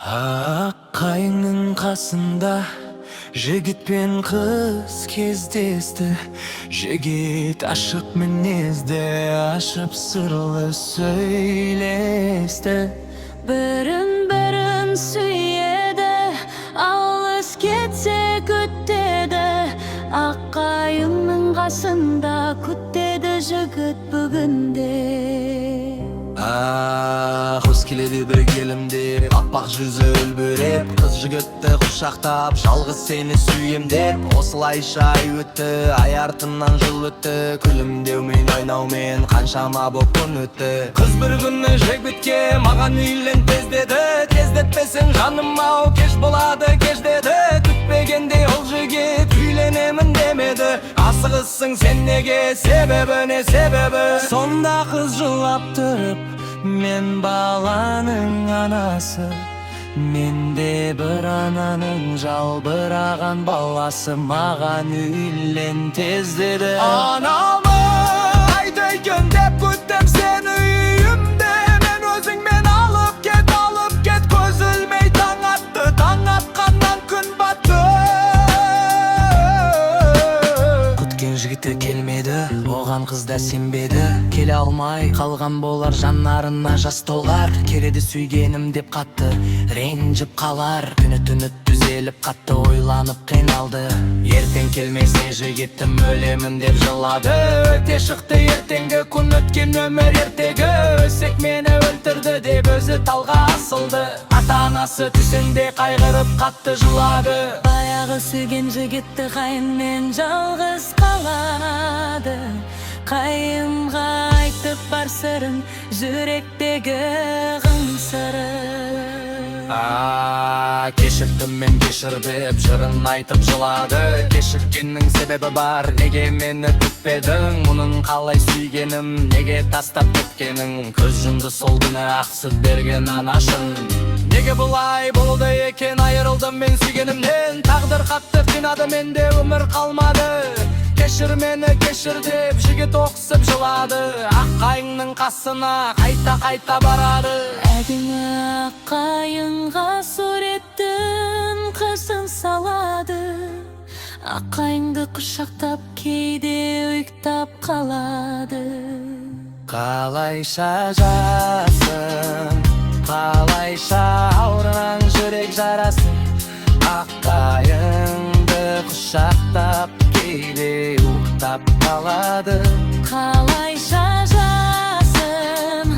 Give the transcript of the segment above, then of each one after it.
Аққайыңның қасында жігіт пен қыз кездесті. Жігіт ашық мінезді, ашып сырлы сөйлесті. Бірін сүйеді, алыс кетсе күтеді. Аққайыңның қасында күтеді жігіт бүгінде. Құс келеді бір келімдеп, аппақ жүзі үлбіреп, қыз жігітті құшақтап, жалғыз сені сүйем деп. Осылайша ай өтті, ай артынан жыл өтті, күлімдеумен ойнаумен қаншама боп күн өтті. Қыз бір күні жігітке маған үйлен тез деді. Тездетпесең жаным ау, кеш болады кеш деді. Күтпегенде ол жігіт үйленемін демеді. Асығысың сен неге, себебі не себебі? Сонда қыз жылап тұрып, мен баланың анасы, мен де бір ананың жалбыраған баласы. Маған үйлен тез деді. Анамы айтайын деп күттім сені үйімде. Мен өзіңмен алып кет, көз ілмей таң атты, таң атқаннан күн батты. Күткен жігіті келмеді, оған қыз да сенбеді. Келе алмай қалған болар, жанарына жас толар. Кереді сүйгенім деп қатты ренжіп қалар. Түні түзеліп қатты ойланып қиналды. Ертең келмесе жігітім өлемін деп жылады. Өте шықты ертеңгі күн, өткен өмір ертегі. Өсек мені өлтірді деп өзі талға асылды. Ата-анасы түсінде қайғырып қатты жылады. Баяғы сүйген жігітті қайынмен жалғыз қалады. Қайынға айтып бар сырын, жүректегі қыңсырын. Кешірдім мен кешір деп жырын айтып жылады. Кешіргеннің себебі бар, неге мені күтпедің? Мұның қалай сүйгенім, неге тастап кеткенің? Көз жұмды сол күні ақсып берген анашын. Неге бұлай болды екен, айырылдым мен сүйгенімнен. Тағдыр қатты қинады, менде өмір қалмады. Кешір мені кешір деп жігіт оқсып жылады. Аққайыңның қасына қайта барады. Әдіңі аққайыңға суреттің қысын салады. Аққайыңды құшақтап кейде ұйықтап қалады. Қалайша жасың, қалайша ауырған жүрек жарасы. Аққайыңды құшақтап кейде ұйықтап қалады. Қалайша жасым,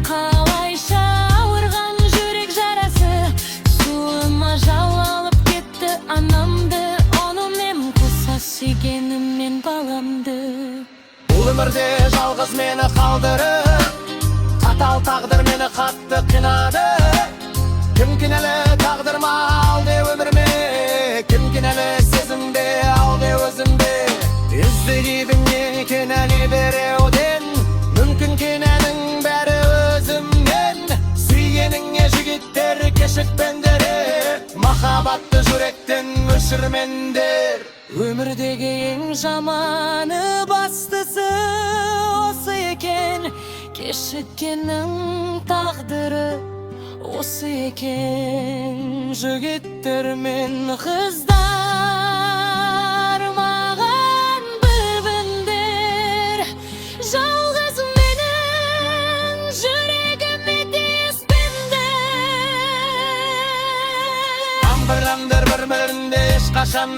қалайша ауырған жүрек жарасы. Суыма жау алып кетті анамды, онымен қоса сүйгенім мен баламды. Бұл өмірде жалғыз мені қалдырып, қатал тағдыр мені қатты қинады. Кім кінәлі тағдырма алды өмірме, кім кінәлі сезімде алды өзімде. Іздегейдің не кінәлі біреуден, мүмкін кінәнің бәрі өзімнен. Сүйгеніңе жігіттер кешікпеңдер, махаббатты жүректен өшірмеңдер. Өмірдегі ең жаманы бастысы осы екен, кешіккеннің тағдыры осы екен. Жігіттер мен қыздар маған білбіңдер, жалғыз менің жүрегіме тиіспеңдер. Амбырлаңдар бір-бірінде ешқашан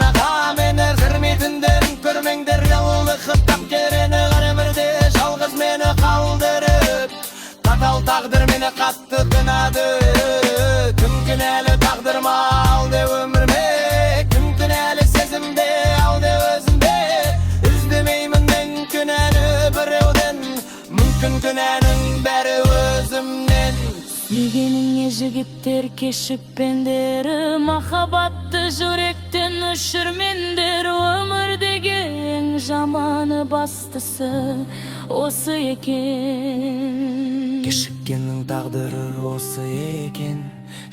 мені кірмейтіндерін көрмеңдер. Ялылықып тапкерені өмірде жалғыз мені қалдырып, қатал тағдыр мені қатты қинады. Кім кінәлі тағдырма алды өмірме, кім кінәлі сезімде алды өзімде. Іздемеймін мен кінәлі біреуден, мүмкін кінәнің бәрі өзімнен. Сүйгеніңе жігіттер кешікпеңдер, махаббатты жүректен өшірмеңдер. Өмірдегі ең жаманы бастысы осы екен. Кешіккеннің тағдыры осы екен.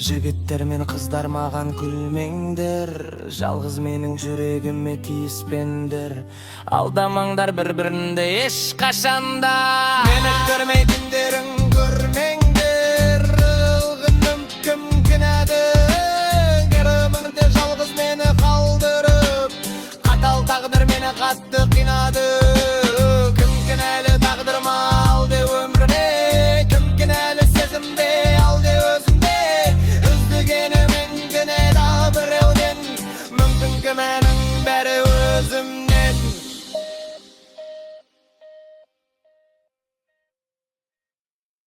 Жігіттер мен қыздар маған күлмеңдер, жалғыз менің жүрегіме тиіспеңдер. Алдамаңдар бір-бірінде ешқашанда, мені көрмейтіндерін көрмеңдер. Ылғыным кім кінәді? meni qattiq qiynadi. Kim kinali taqdirma aldı ömrüne, kim kinali sezimde aldı özümde. Özlügenim engine da bir evden, mümkün ki menin beri özümde.